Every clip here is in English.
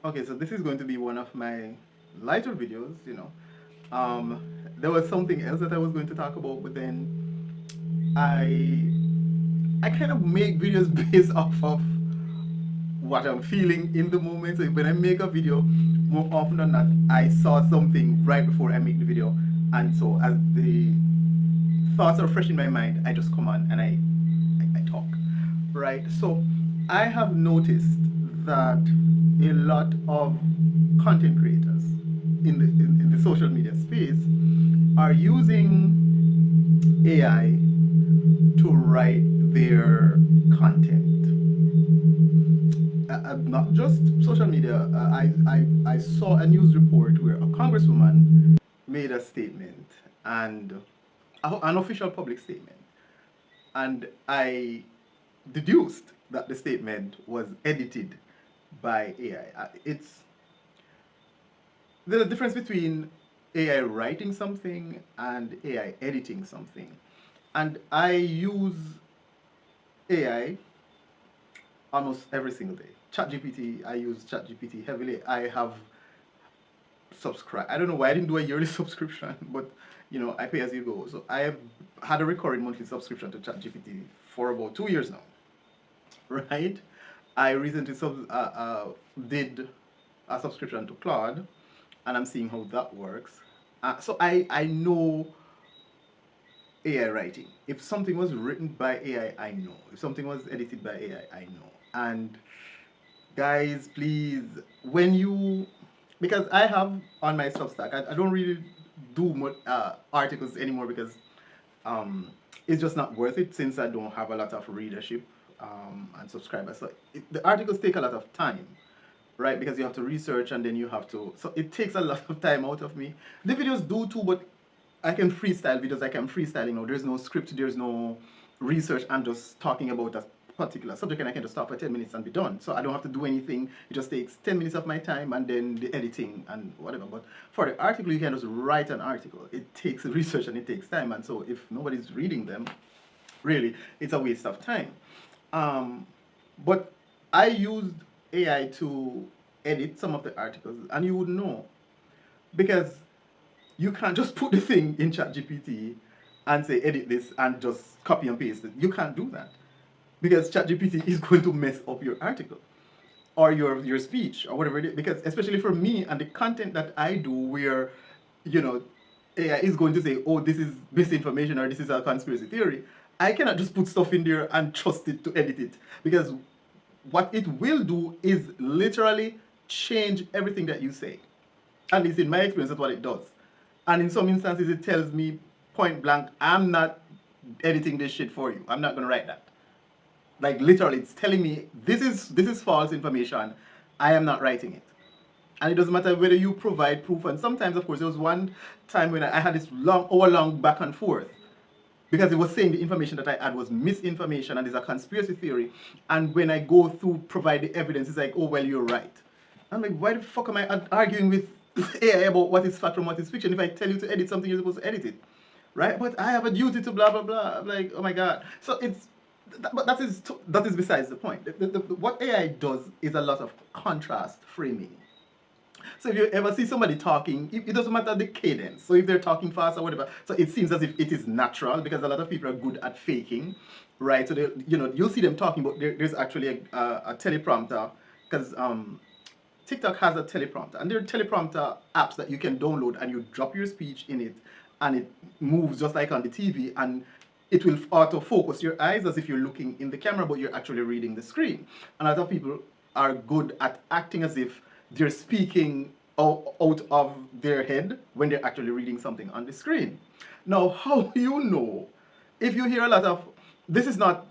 Okay, so this is going to be one of my lighter videos, you know. There was something else that I was going to talk about, but then I kind of make videos based off of what I'm feeling in the moment. So when I make a video, more often than not, I saw something right before I make the video, and so as the thoughts are fresh in my mind, I just come on and I talk, right? So I have noticed that a lot of content creators in the social media space are using AI to write their content. Not just social media. I saw a news report where a congresswoman made a statement and an official public statement, and I deduced that the statement was edited by AI. There's a difference between AI writing something and AI editing something, and I use AI almost every single day. ChatGPT, I use ChatGPT heavily. I have subscribed. I don't know why I didn't do a yearly subscription, but you know, I pay as you go. So I have had a recurring monthly subscription to ChatGPT for about 2 years now, right? I recently did a subscription to Claude, and I'm seeing how that works. So I know AI writing. If something was written by AI, I know. If something was edited by AI, I know. And guys, please, when you, because I have on my Substack, I don't really do much, articles anymore because um, it's just not worth it since I don't have a lot of readership and subscribers. So the articles take a lot of time, right? Because you have to research and then you have to. So it takes a lot of time out of me. The videos do too, but I can freestyle videos like I'm freestyling now. There's no script, there's no research. I'm just talking about a particular subject and I can just talk for 10 minutes and be done. So I don't have to do anything. It just takes 10 minutes of my time and then the editing and whatever. But for the article, you can just write an article. It takes research and it takes time. And so if nobody's reading them, really, it's a waste of time. Um, but I used AI to edit some of the articles and you would know because you can't just put the thing in ChatGPT and say edit this and just copy and paste it. You can't do that because ChatGPT is going to mess up your article or your speech or whatever it is. Because especially for me and the content that I do, where you know AI is going to say, "Oh, this is misinformation or this is a conspiracy theory." I cannot just put stuff in there and trust it to edit it because what it will do is literally change everything that you say. At least in my experience, that's what it does. And in some instances, it tells me point blank, I'm not editing this shit for you. I'm not gonna write that. Like literally, it's telling me this is false information. I am not writing it. And it doesn't matter whether you provide proof. And sometimes, of course, there was one time when I had this long, hour-long back and forth because it was saying the information that I had was misinformation and is a conspiracy theory. And when I go through provide the evidence, it's like, oh well, you're right. I'm like, why the fuck am I arguing with AI about what is fact from what is fiction? If I tell you to edit something, you're supposed to edit it, right? But I have a duty to blah blah blah. I'm like, oh my god. So but that is besides the point. What AI does is a lot of contrast framing. So if you ever see somebody talking, it doesn't matter the cadence. So if they're talking fast or whatever, so it seems as if it is natural because a lot of people are good at faking, right? So you'll see them talking, but there's actually a teleprompter because TikTok has a teleprompter, and there are teleprompter apps that you can download, and you drop your speech in it, and it moves just like on the TV, and it will auto focus your eyes as if you're looking in the camera, but you're actually reading the screen. And a lot of people are good at acting as if they're speaking out of their head when they're actually reading something on the screen. Now, how do you know if you hear a lot of this is not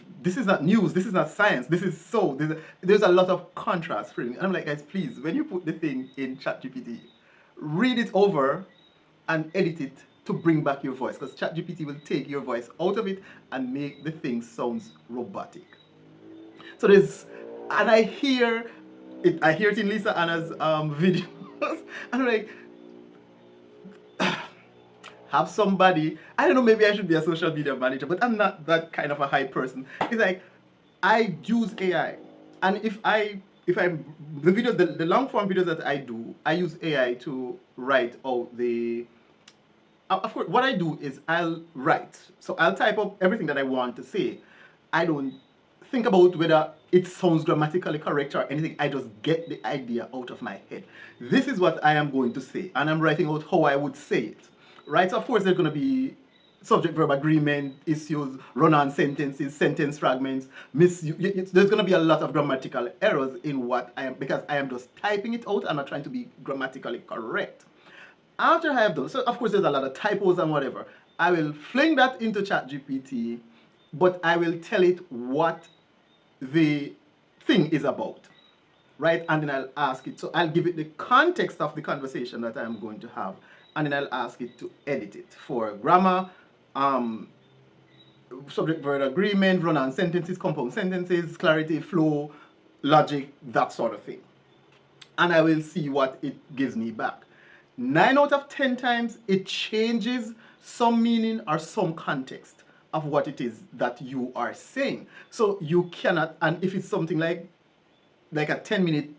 news, this is not science, there's a lot of contrast framing. And I'm like, guys, please, when you put the thing in ChatGPT, read it over and edit it to bring back your voice because ChatGPT will take your voice out of it and make the thing sounds robotic. So there's, and I hear it in Lisa Anna's videos, and I'm like, have somebody. I don't know. Maybe I should be a social media manager, but I'm not that kind of a high person. It's like I use AI, and if I if I the videos, the long form videos that I do, I use AI to write out the. Of course, what I do is I'll write. So I'll type up everything that I want to say. I don't think about whether it sounds grammatically correct or anything. I just get the idea out of my head. This is what I am going to say, and I'm writing out how I would say it. Right? So of course, there's going to be subject verb agreement issues, run on sentences, sentence fragments, there's going to be a lot of grammatical errors in what I am, because I am just typing it out. I'm not trying to be grammatically correct. After I have done, so of course there's a lot of typos and whatever, I will fling that into ChatGPT, but I will tell it what the thing is about, right? And then I'll ask it, so I'll give it the context of the conversation that I'm going to have, and then I'll ask it to edit it for grammar, um, subject verb agreement, run on sentences, compound sentences, clarity, flow, logic, that sort of thing. And I will see what it gives me back. 9 out of 10 times, it changes some meaning or some context of what it is that you are saying. So you cannot, and if it's something like a 10-minute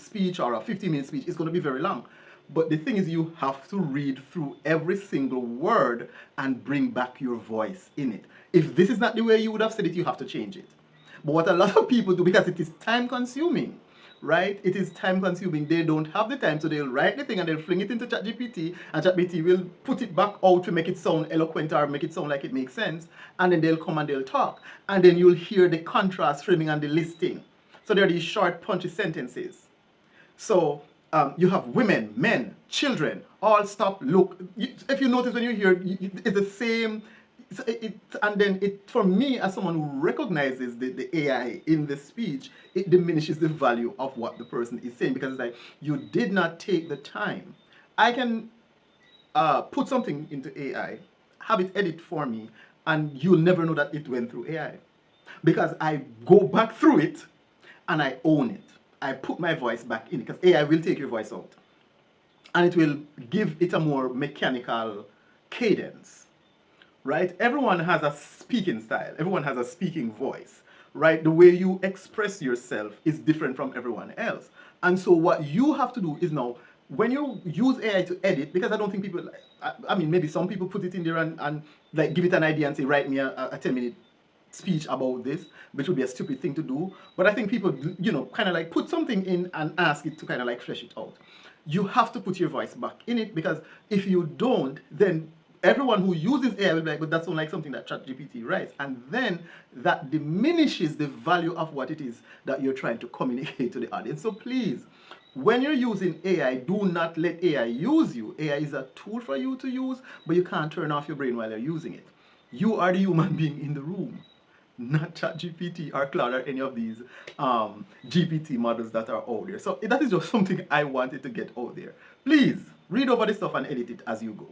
speech or a 15-minute speech, it's going to be very long. But the thing is, you have to read through every single word and bring back your voice in it. If this is not the way you would have said it, you have to change it. But what a lot of people do, because it is time consuming, right? It is time consuming. They don't have the time, so they'll write the thing and they'll fling it into ChatGPT, and ChatGPT will put it back out to make it sound eloquent or make it sound like it makes sense. And then they'll come and they'll talk. And then you'll hear the contrast framing and the listing. So there are these short, punchy sentences. So you have women, men, children, all stop, look. If you notice when you hear, it's the same. And then for me, as someone who recognizes the AI in the speech, it diminishes the value of what the person is saying, because it's like, you did not take the time. I can put something into AI, have it edit for me, and you'll never know that it went through AI, because I go back through it and I own it. I put my voice back in it, because AI will take your voice out and it will give it a more mechanical cadence, right? Everyone has a speaking style, everyone has a speaking voice, right? The way you express yourself is different from everyone else. And so what you have to do is now, when you use AI to edit, because I don't think people, I mean, maybe some people put it in there and like give it an idea and say, write me a 10-minute speech about this, which would be a stupid thing to do. But I think people, kind of like put something in and ask it to kind of like flesh it out. You have to put your voice back in it, because if you don't, then everyone who uses AI will be like, but that's not like something that ChatGPT writes. And then that diminishes the value of what it is that you're trying to communicate to the audience. So please, when you're using AI, do not let AI use you. AI is a tool for you to use, but you can't turn off your brain while you're using it. You are the human being in the room, not ChatGPT or Claude or any of these GPT models that are out there. So that is just something I wanted to get out there. Please read over this stuff and edit it as you go.